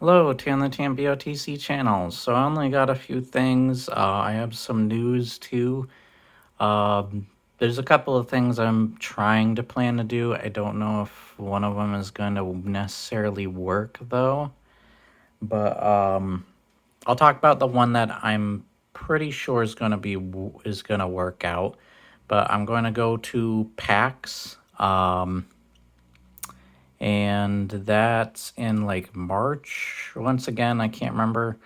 Hello, Tan the Tan BOTC channel. So I only got a few things. I have some news too. Um, there's a couple of things I'm trying to plan to do. I don't know if one of them is going to necessarily work though. But I'll talk about the one that I'm pretty sure is going to work out. But I'm going to go to PAX. And that's in like March. Once again, I can't remember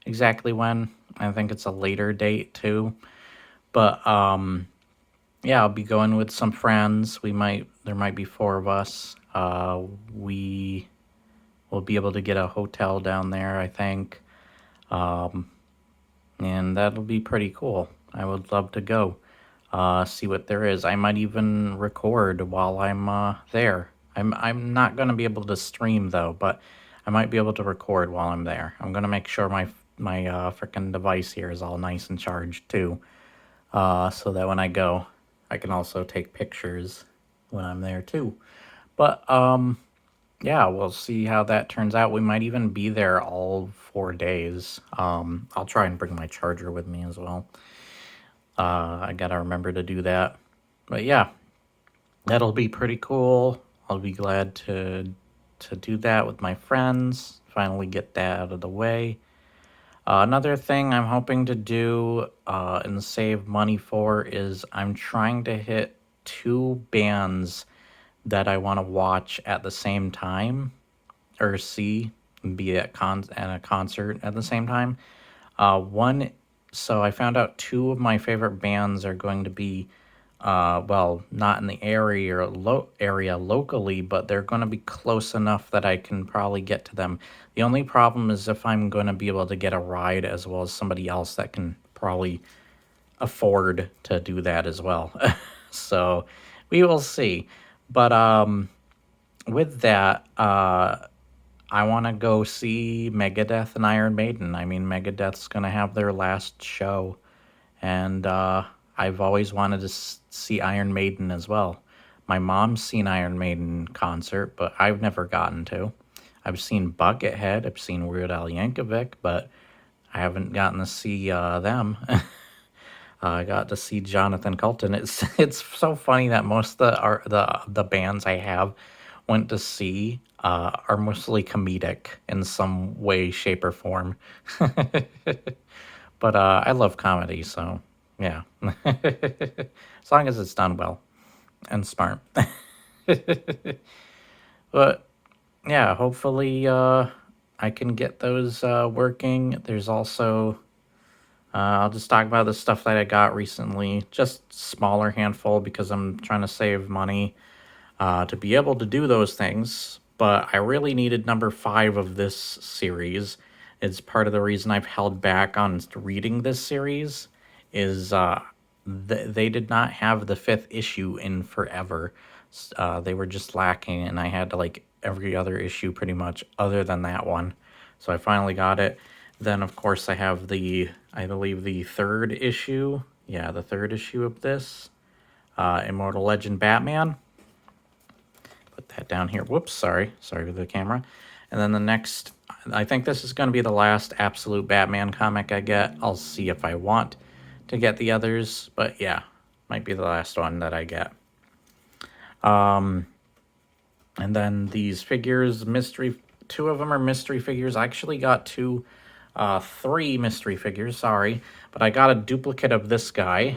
exactly when. I think it's a later date too. But yeah, I'll be going with some friends. There might be four of us. We will be able to get a hotel down there, I think. And that'll be pretty cool. I would love to go see what there is. I might even record while I'm there. I'm not gonna be able to stream though, but I might be able to record while I'm there. I'm gonna make sure my freaking device here is all nice and charged too, so that when I go, I can also take pictures when I'm there too. But yeah, we'll see how that turns out. We might even be there all 4 days. I'll try and bring my charger with me as well. I gotta remember to do that. But yeah, that'll be pretty cool. I'll be glad to do that with my friends. Finally get that out of the way. Another thing I'm hoping to do and save money for is I'm trying to hit two bands that I want to watch at the same time or see and be at a concert at the same time. One, so I found out two of my favorite bands are going to be, well, not in the area locally, but they're going to be close enough that I can probably get to them. The only problem is if I'm going to be able to get a ride as well as somebody else that can probably afford to do that as well. So we will see. But with that, I want to go see Megadeth and Iron Maiden. I mean, Megadeth's going to have their last show, and I've always wanted to see Iron Maiden as well. My mom's seen Iron Maiden concert, but I've never gotten to. I've seen Buckethead, I've seen Weird Al Yankovic, but I haven't gotten to see them. I got to see Jonathan Colton. It's so funny that most of the bands I have went to see are mostly comedic in some way, shape, or form. But I love comedy, so yeah. As long as it's done well and smart. But yeah, hopefully I can get those working. There's also I'll just talk about the stuff that I got recently, just smaller handful because I'm trying to save money to be able to do those things. But I really needed number 5 of this series. It's part of the reason I've held back on reading this series is they did not have the 5th issue in forever. They were just lacking, and I had to like every other issue pretty much other than that one. So I finally got it. Then of course I have I believe the 3rd issue. Yeah, the 3rd issue of this. Immortal Legend Batman. Put that down here. Whoops, sorry for the camera. And then the next, I think this is going to be the last absolute Batman comic I get. I'll see if I want to get the others, but yeah, might be the last one that I get. And then these figures, two of them are mystery figures. I actually got three mystery figures, sorry, but I got a duplicate of this guy.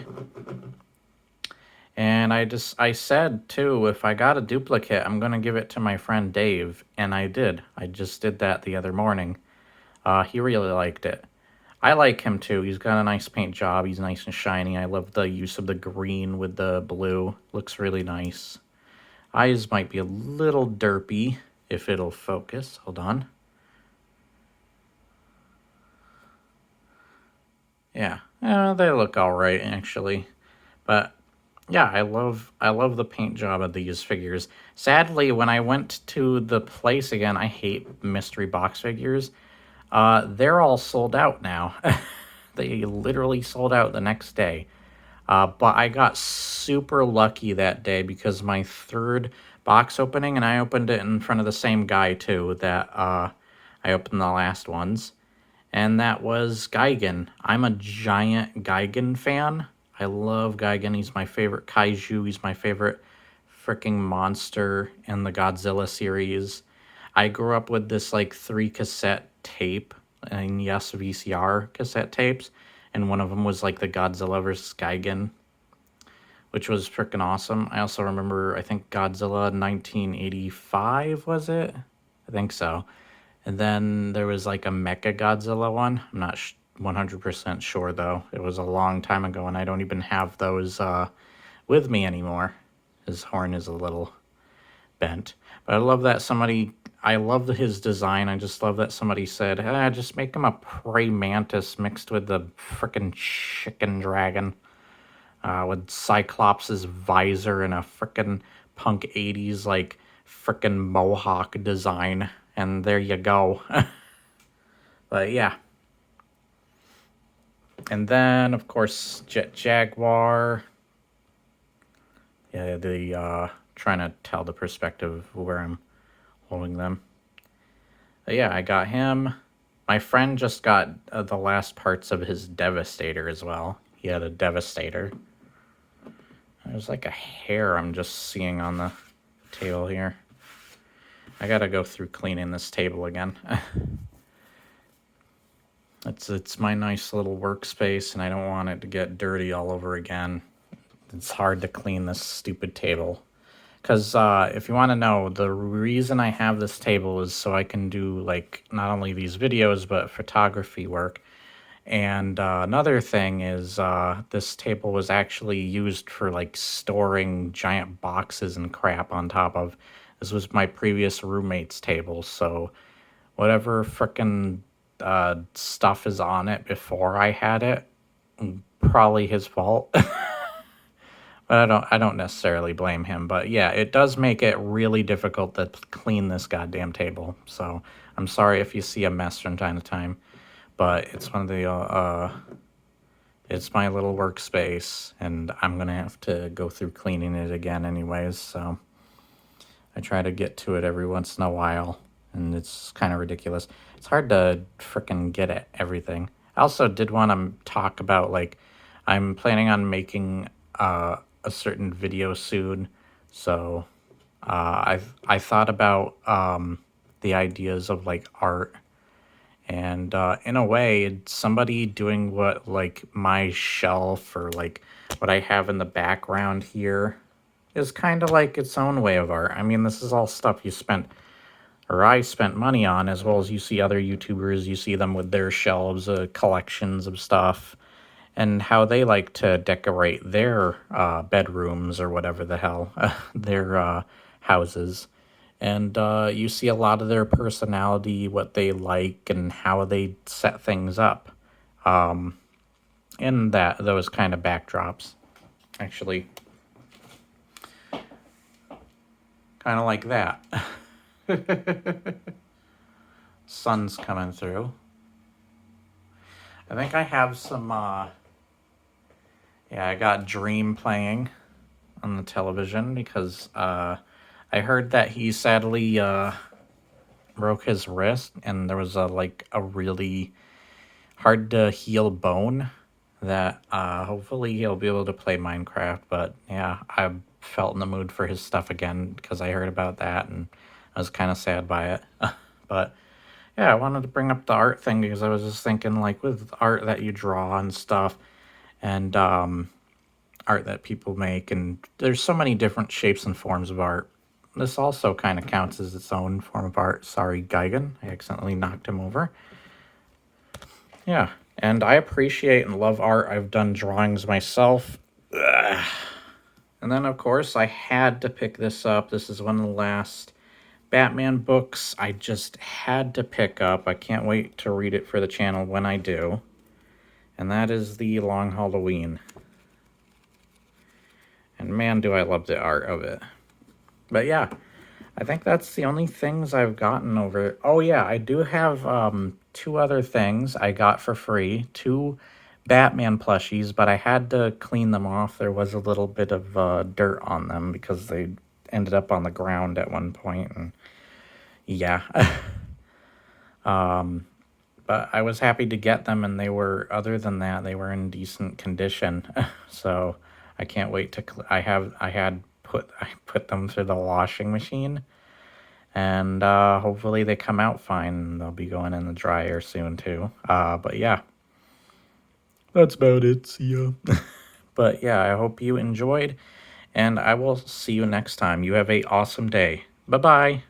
And I said too, if I got a duplicate, I'm gonna give it to my friend Dave, and I did. I just did that the other morning. He really liked it. I like him too. He's got a nice paint job. He's nice and shiny. I love the use of the green with the blue. Looks really nice. Eyes might be a little derpy if it'll focus. Hold on. Yeah, they look all right actually, but yeah, I love the paint job of these figures. Sadly, when I went to the place again, I hate mystery box figures. They're all sold out now. They literally sold out the next day. But I got super lucky that day because my 3rd box opening, and I opened it in front of the same guy too, that I opened the last ones, and that was Gigan. I'm a giant Gigan fan. I love Gigan. He's my favorite kaiju. He's my favorite freaking monster in the Godzilla series. I grew up with this like 3 cassette tape, and yes, VCR cassette tapes, and one of them was like the Godzilla vs. Gigan, which was freaking awesome. I also remember, I think Godzilla 1985, was it? I think so. And then there was like a Mecha Godzilla one. I'm not 100% sure though. It was a long time ago, and I don't even have those with me anymore. His horn is a little bent. But I love that I love his design. I just love that somebody said, just make him a prey mantis mixed with the frickin' chicken dragon. With Cyclops' visor and a frickin' punk 80s, like, frickin' mohawk design. And there you go. But yeah. And then, of course, Jet Jaguar. Yeah, trying to tell the perspective of where I'm holding them. But yeah, I got him. My friend just got the last parts of his Devastator as well. He had a Devastator. There's like a hair I'm just seeing on the table here. I gotta go through cleaning this table again. It's my nice little workspace, and I don't want it to get dirty all over again. It's hard to clean this stupid table. Because if you want to know, the reason I have this table is so I can do, like, not only these videos, but photography work. And another thing is this table was actually used for, like, storing giant boxes and crap on top of. This was my previous roommate's table, so whatever frickin' stuff is on it before I had it, probably his fault. But I don't necessarily blame him. But yeah, it does make it really difficult to clean this goddamn table. So I'm sorry if you see a mess from time to time. But it's one of the it's my little workspace, and I'm gonna have to go through cleaning it again anyways. So I try to get to it every once in a while, and it's kind of ridiculous. It's hard to frickin' get at everything. I also did want to talk about, like, I'm planning on making a certain video soon, so I thought about the ideas of, like, art, and in a way, it's somebody doing what, like, my shelf or, like, what I have in the background here is kind of like its own way of art. I mean, this is all stuff you spent, or I spent money on, as well as you see other YouTubers, you see them with their shelves, collections of stuff, and how they like to decorate their bedrooms or whatever the hell, their houses. And you see a lot of their personality, what they like, and how they set things up in those kind of backdrops. Actually, kind of like that. Sun's coming through. I think I have some, yeah, I got Dream playing on the television because I heard that he sadly broke his wrist, and there was a really hard to heal bone that hopefully he'll be able to play Minecraft. But yeah, I felt in the mood for his stuff again because I heard about that, and I was kind of sad by it. But yeah, I wanted to bring up the art thing because I was just thinking, like, with art that you draw and stuff, and art that people make, and there's so many different shapes and forms of art. This also kind of counts as its own form of art. Sorry, Gigan. I accidentally knocked him over. Yeah, and I appreciate and love art. I've done drawings myself. Ugh. And then, of course, I had to pick this up. This is one of the last Batman books I just had to pick up. I can't wait to read it for the channel when I do. And that is The Long Halloween. And man, do I love the art of it. But yeah, I think that's the only things I've gotten over it. Oh yeah, I do have 2 other things I got for free. 2 Batman plushies, but I had to clean them off. There was a little bit of dirt on them because they ended up on the ground at one point, and yeah. But I was happy to get them, and they were, other than that, they were in decent condition. So I can't wait to. I put them through the washing machine, and hopefully they come out fine. They'll be going in the dryer soon too. But yeah, that's about it. See ya. But yeah, I hope you enjoyed, and I will see you next time. You have a awesome day. Bye bye.